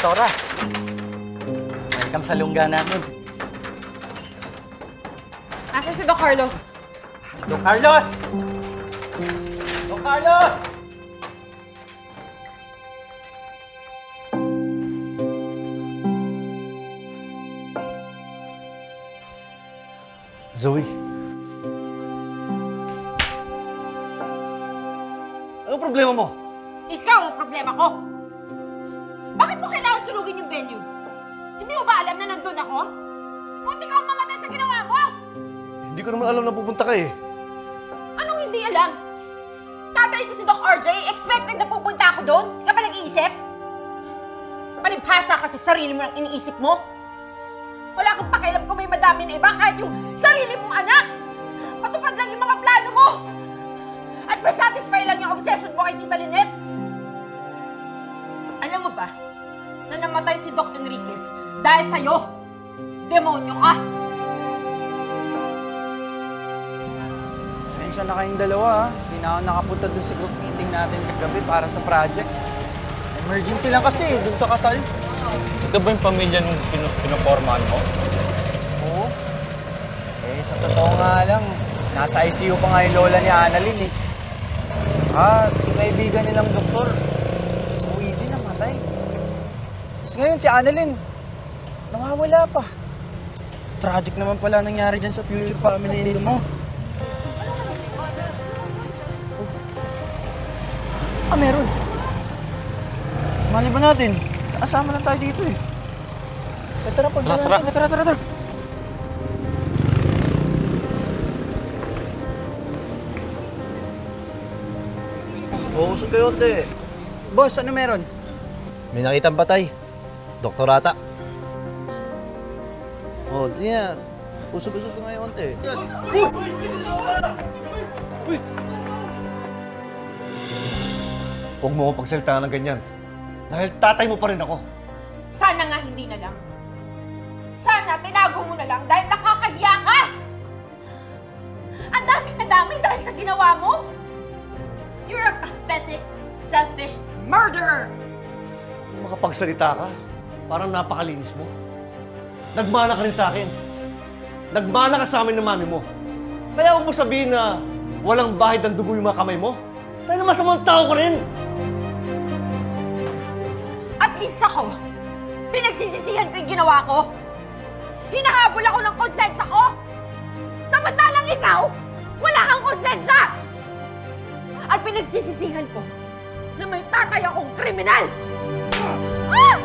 Doktora. Welcome sa lungga namin. Asan si Doc Carlos? Doc Carlos! Doc Carlos! Zoe. Anong problema mo? Ikaw ang problema ko! Bakit mo kailangan sunugin yung venue? Hindi mo ba alam na nandun ako? Munti ka ang mamatay sa ginawa mo! Hindi ko naman alam na pupunta ka eh. Anong hindi alam? Tatay ko si Doc RJ, expected na pupunta ako doon? Ka ba nag-iisip? Palibhasa kasi sarili mo lang iniisip mo. Wala kang pakialam kung may madami na iba kahit yung sarili mong anak. Patupad lang yung mga plano mo. At masatisfy lang yung obsession mo kay Tita Lynette. Alam mo ba na namatay si Doc Enriquez dahil sa'yo? Demonyo ka! Sensya na kayong dalawa ha. Hindi na ako nakapunta dun sa group meeting natin kagabi para sa project. Emergency lang kasi dun sa kasal. Ito ba yung pamilya nung pinopormahan mo? Oo. Eh, sa totoo nga lang, nasa ICU pa nga yung lola ni Annalyn eh. Yung kaibigan nilang doktor, sa uwi din namatay. Tapos ngayon si Annalyn, nawawala pa. Tragic naman pala nangyari dyan sa future family mo. Meron. Mali ba natin? Kasama lang tayo dito eh. Tara, Tara. Usog kayo, te. Boss, ano meron? May nakitang patay. Doktor ata. Oh, di yan. Usog-usog ka ngayon, te. Huwag mo akong pagsalita ng ganyan. Dahil tatay mo pa rin ako. Sana nga hindi na lang. Sana tinago mo na lang dahil nakakahiya ka! Ang daming nadamay dahil sa ginawa mo! You're a pathetic, selfish murderer! Makapagsalita ka, parang napakalinis mo. Nagmana ka rin sa akin. Nagmana ka sa amin ng mami mo. Kaya huwag mo sabihin na walang bahid ng dugo yung mga kamay mo. Dahil masamang tao ka rin! At least ako, pinagsisisihan ko yung ginawa ko. Hinahabol ako ng konsensya ko. Samantalang ikaw, wala kang konsensya. At pinagsisisihan ko na may tatay akong kriminal. Ah!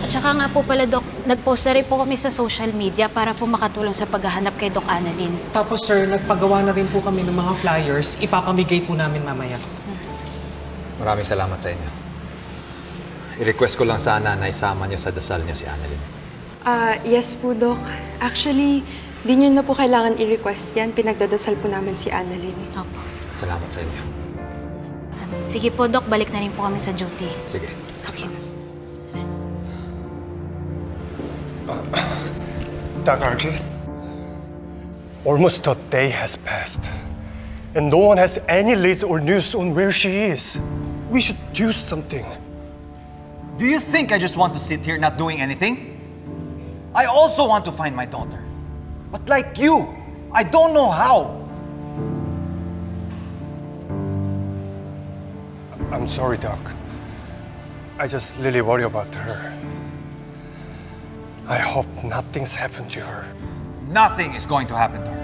At saka nga po pala, Dok, nag-post na rin po kami sa social media para po makatulong sa paghahanap kay Doc Annalyn. Tapos sir, nagpagawa na rin po kami ng mga flyers. Ipapamigay po namin mamaya. Maraming salamat sa inyo. I-request ko lang sana na isama niyo sa dasal niyo si Annalyn. Yes po, Doc. Actually, di nyo na po kailangan i-request yan. Pinagdadasal po namin si Annalyn. Opo. Salamat sa inyo. Sige po, Doc. Balik na rin po kami sa duty. Sige. Okay. Doc RJ, almost a day has passed, and no one has any list or news on where she is. We should do something. Do you think I just want to sit here not doing anything? I also want to find my daughter. But like you, I don't know how. I'm sorry, Doc. I just really worry about her. I hope nothing's happened to her. Nothing is going to happen to her.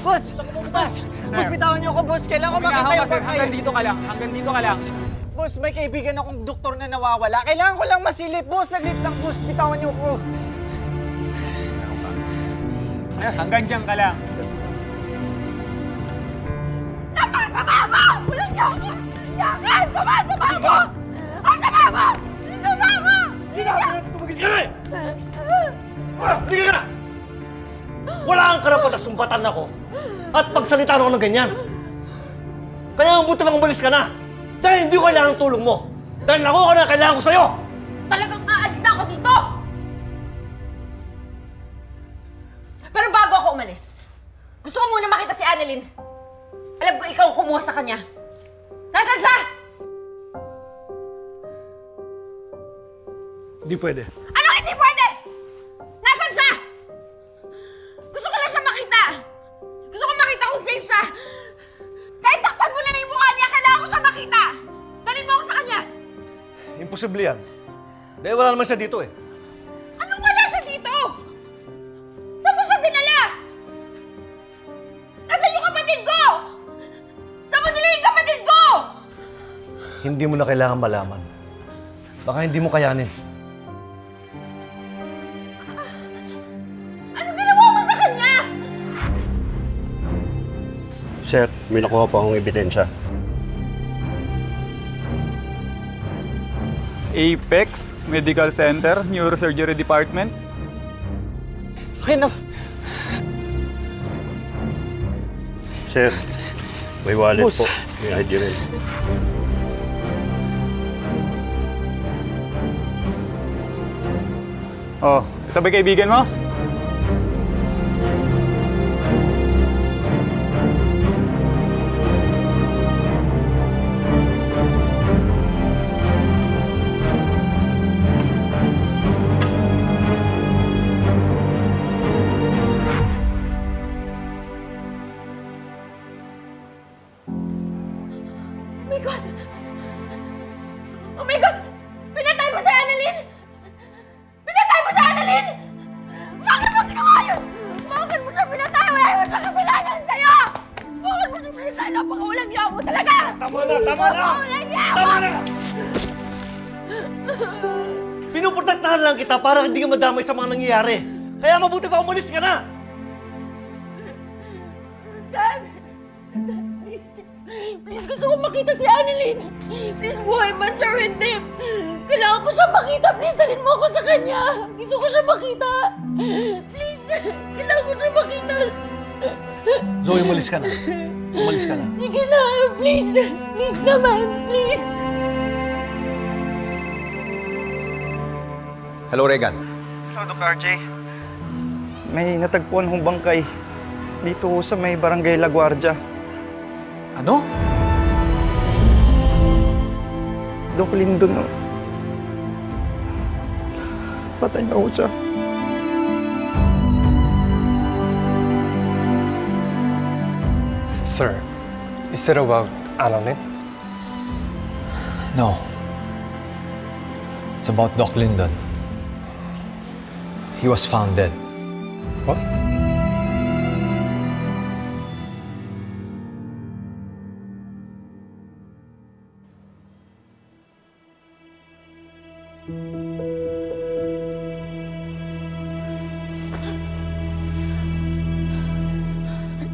Boss! Boss! Boss, bitawan niyo ako, boss. Kailangan ko makita yung pagkaya. Hanggang dito ka lang. Hanggang dito ka lang. Boss, may kaibigan akong doktor na nawawala. Kailangan ko lang masilip. Boss, saglit lang, boss. Bitawan niyo ako. Hanggang dyan ka lang. Napasama mo! Walang yakin! Yakin! Sumasama mo! Ang sama mo! Sama mo! Sinabi na tumagil ka na eh! Hindi ka na! Wala kang karapat sumbatan ako at pagsalitaan ako ng ganyan. Kaya ang buti pang umalis ka na. Dahil hindi ko kailangan ng tulong mo. Dahil ako na kailangan ko sa'yo! Talagang aalis na ako dito! Pero bago ako umalis, gusto ko muna makita si Annalyn. Alam ko ikaw ang kumuha sa kanya. Nasaan siya? Hindi pwede. Ano hindi pwede? Nasaan siya? Gusto ko lang siya makita. Gusto ko makita kung safe siya. Kahit takpan mo na yung mukha niya, kailangan ko siya makita. Dalhin mo ako sa kanya. Imposible yan. Dahil wala naman siya dito eh. Anong wala siya dito? Saan mo siya dinala? Nasaan yung kapatid ko? Saan mo nila yung kapatid ko? Hindi mo na kailangan malaman. Baka hindi mo kayanin. Ano ginawa mo sa kanya? Sir, may nakuha po akong ebidensya. Apex Medical Center, Neurosurgery Department. Akin na. Sir, may wallet Boss. po. May ID rin. Oh, ito ba kaibigan mo? Oh my God! Oh my God! Pinatay mo si Annalyn! Pinatay mo si Annalyn! Bakit mo ginawa yun? Bakit mo siya pinatay? Wala naman siya kasalanan sa'yo! Bakit mo siya pinatay? Napakawalang yaw mo talaga! Tama na! Tama na! Napakawalang yaw mo! Tama na! Pinuprotektahan lang kita para hindi ka madamay sa mga nangyayari. Kaya mabuti pa umalis ka na! Dad! Dad, please. Please, gusto ko makita si Annalyn. Please, buhay man siya or hindi. Kailangan ko siya makita. Please, dalhin mo ako sa kanya. Gusto ko siya makita. Please, kailangan ko siya makita. Zoe, umalis ka na. Umalis ka na. Sige na, please. Please naman, please. Hello, Regan. Hello, Doc RJ. May natagpuan hong bangkay dito sa may barangay La Guardia. Ano? Doc Lindon, no? Patay na ho siya. Sir, is that about Annalyn? No. It's about Doc Lindon. He was found dead. What?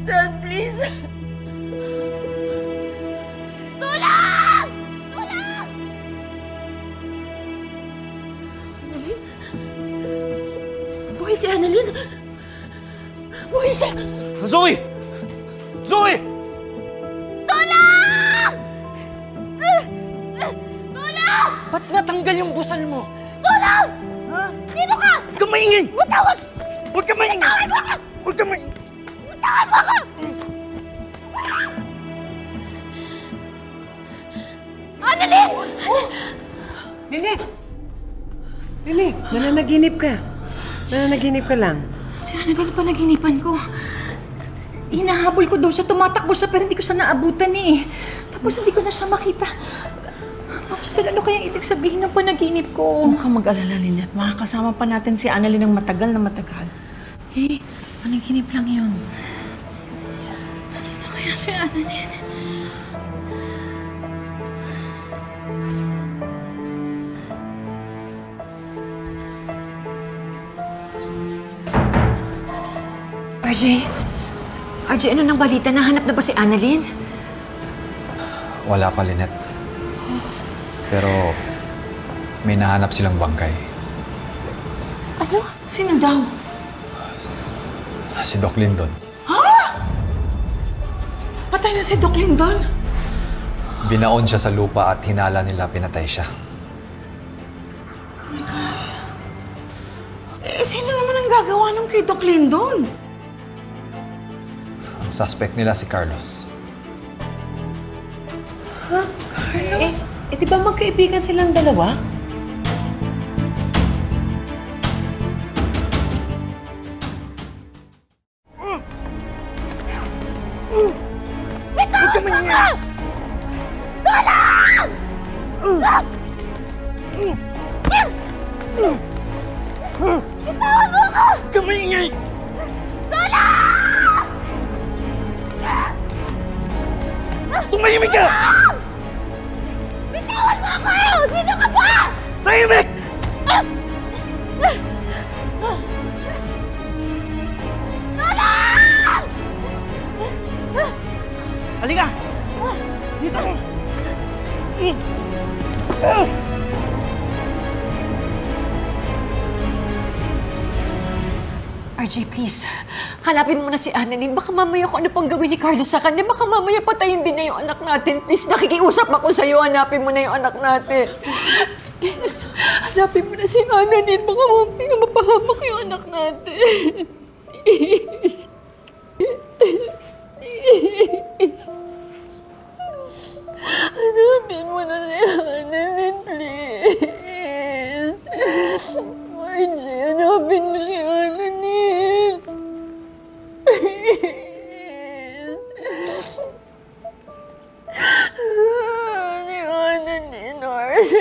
Dad, please. Tulong! Tulong! Annalyn? Buhay si Annalyn. Buhay siya. Zoe! Zoe! Tulong! Tulong! Ba't natanggal yung busal mo? Tulong! Ha? Sino ka? Huwag ka maingay! Butawag! Huwag ka maingay! Butawag mo ako! Huwag ka maingay! Butawag mo ako! Annalyn! Lilit! Lilit, nananaginip ka. Nananaginip ka lang. Si Annalyn pa naginipan ko. Hinahabol ko daw siya, tumatakbo siya pero hindi ko siya naabutan eh. Tapos hindi ko na siya makita. Ma'am Giselle, ano kayang ibig sabihin ng panaginip ko? Huwag kang mag-alala, Lynette. Makakasama pa natin si Annalyn ng matagal na matagal. Okay? Panaginip lang yun. Nasaan na kaya si Annalyn? RJ, ano nang balita? Nahanap na ba si Annalyn? Wala pa, Lynette. Pero may nahanap silang bangkay. Ano? Sino daw? Si Doc Lindon. Ha? Patay na si Doc Lindon? Binaon siya sa lupa at hinala nila pinatay siya. Oh my gosh. Eh, sino naman ang gagawa nung kay Doc Lindon? Ang suspect nila si Carlos. Ha? Carlos? Di ba magkaibigan silang dalawa? Huwag ka maingay! Tulong! Bitawan mo ako! Huwag ka maingay! Tulong! Tumahimik ka! Bitawan mo ako! Sino ka ba? Tahimik! Tulong! Halika! Dito! RJ, please. Hanapin mo na si Annalyn. Baka mamaya kung ano pang gawin ni Carlos sa kanya. Baka mamaya patayin din na yung anak natin. Please, nakikiusap ako sa'yo. Hanapin mo na yung anak natin. Please, hanapin mo na si Annalyn. Baka mamaya mapahamak yung anak natin. Please. Please. Hanapin mo na si Annalyn, please. RJ, hanapin mo si Annalyn. Si Annalyn, RJ.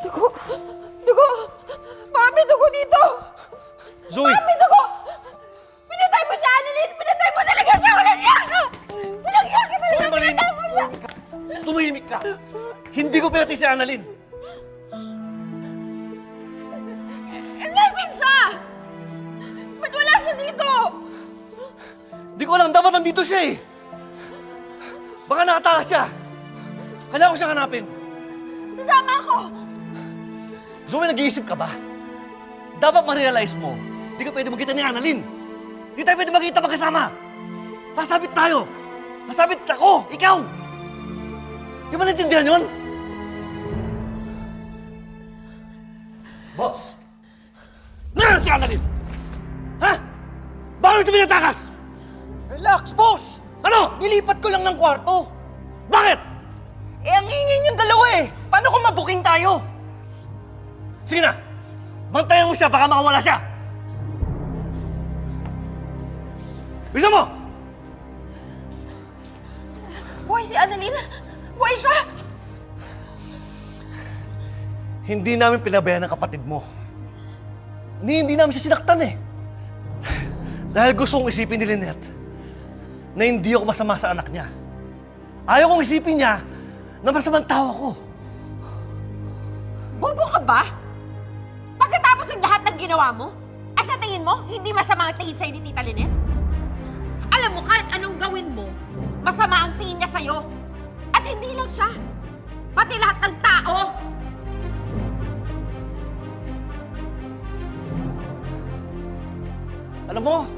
Dugo! Dugo! Baka may dugo dito! Zoe! Baka may dugo! Pinatay mo si Annalyn! Pinatay mo talaga siya! Walang yaka! Walang yaka! Zoe, malimik! Tumahimik ka! Hindi ko pinatay si Annalyn! Nasaan siya? Ba't wala siya dito? Di ko alam, dapat nandito siya eh! Baka nakatakas siya! Kailangan ko siyang hanapin! Sasama ako! Zoe, nag-iisip ka ba? Dapat ma-realize mo, di ka pwede magkita ni Annalyn. Di tayo pwede magkita magkasama. Sasabit tayo. Sasabit ako, ikaw. Di ba naintindihan yun? Boss, nasaan si Annalyn? Ha? Bakit ito pinatakas? Relax, boss! Ano? Nilipat ko lang ng kwarto. Bakit? Ang ingin yung dalawa eh. Paano kung mabuking tayo? Sige na, bantayan mo siya, baka makawala siya. Bisa mo! Buhay si Annalyn! Buhay siya! Hindi namin pinabayaan ng kapatid mo. Hindi namin siya sinaktan eh. Dahil gusto kong isipin ni Lynette na hindi ako masama sa anak niya. Ayaw kong isipin niya na masamang tao ako. Bobo ka ba? Pagkatapos ng lahat ng ginawa mo, sa tingin mo, hindi masama ang tingin sa'yo ni Tita Lynette? Alam mo, kahit anong gawin mo, masama ang tingin niya sa'yo. At hindi lang siya, pati lahat ng tao. Alam mo,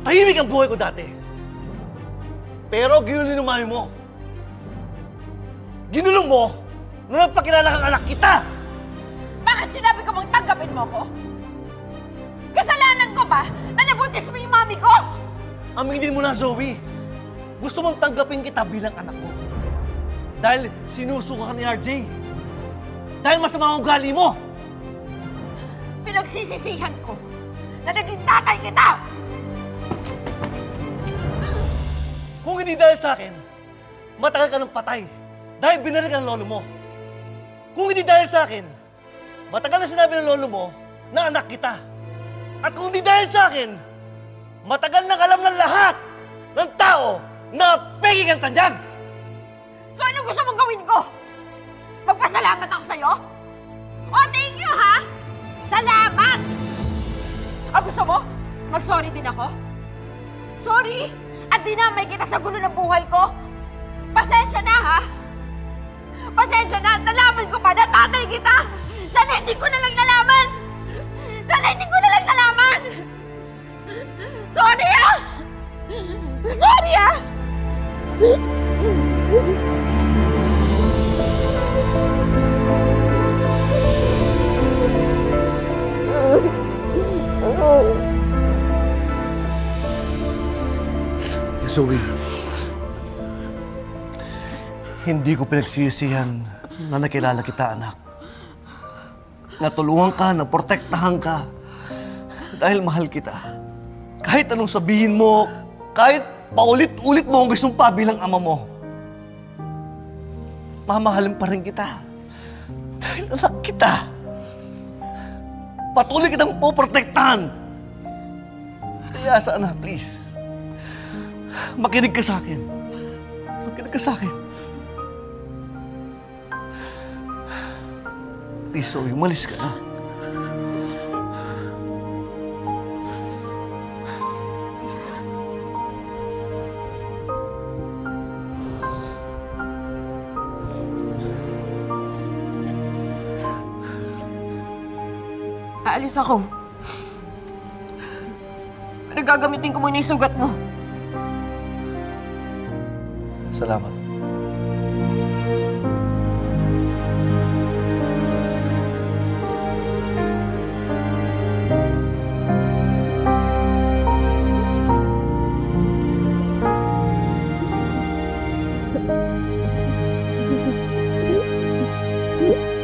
tahimik ang buhay ko dati. Pero ginulong ng mami mo. Ginulong mo nung nagpakilala kang anak kita. Bakit sinabi ko bang tanggapin mo ko? Kasalanan ko ba na nabuntis mo yung mami ko? Aminin mo na, Zoe. Gusto mong tanggapin kita bilang anak ko. Dahil sinusuka ka ni RJ. Dahil masama ang ugali mo. Pinagsisisihan ko na naging tatay kita! Kung hindi dahil sa akin, matagal ka ng patay. Dahil binalik ang lolo mo. Kung hindi dahil sa akin, matagal na sinabi ng lolo mo na anak kita. At kung hindi dahil sa akin, matagal nang alam ng lahat ng tao na peging ang tandyag. So ano gusto mong gawin ko? Magpasalamat ako sa'yo? O thank you, ha? Salamat! Gusto mo? Mag-sorry din ako? Sorry! At dinamay kita sa gulo ng buhay ko? Pasensya na, ha? Pasensya na! Nalaman ko pa na tatay kita! Sana hindi ko na lang nalaman! Sana hindi ko na lang nalaman! Sorry, ha? Sorry, ha? Zoe, hindi ko pinagsisihan na nakilala kita, anak. Natulungan ka, naprotektahan ka. Dahil mahal kita. Kahit anong sabihin mo, kahit paulit-ulit mo ang gustong pa bilang ama mo, mamahalin pa rin kita. Dahil anak kita. Patuloy kitang poprotektahan. Kaya sana, please, makinig ka sa akin. Makinig ka sa akin. Please, Zoe, umalis ka na. Aalis ako. Pero gagamitin ko muna yung sugat mo. Salamat. Thank you.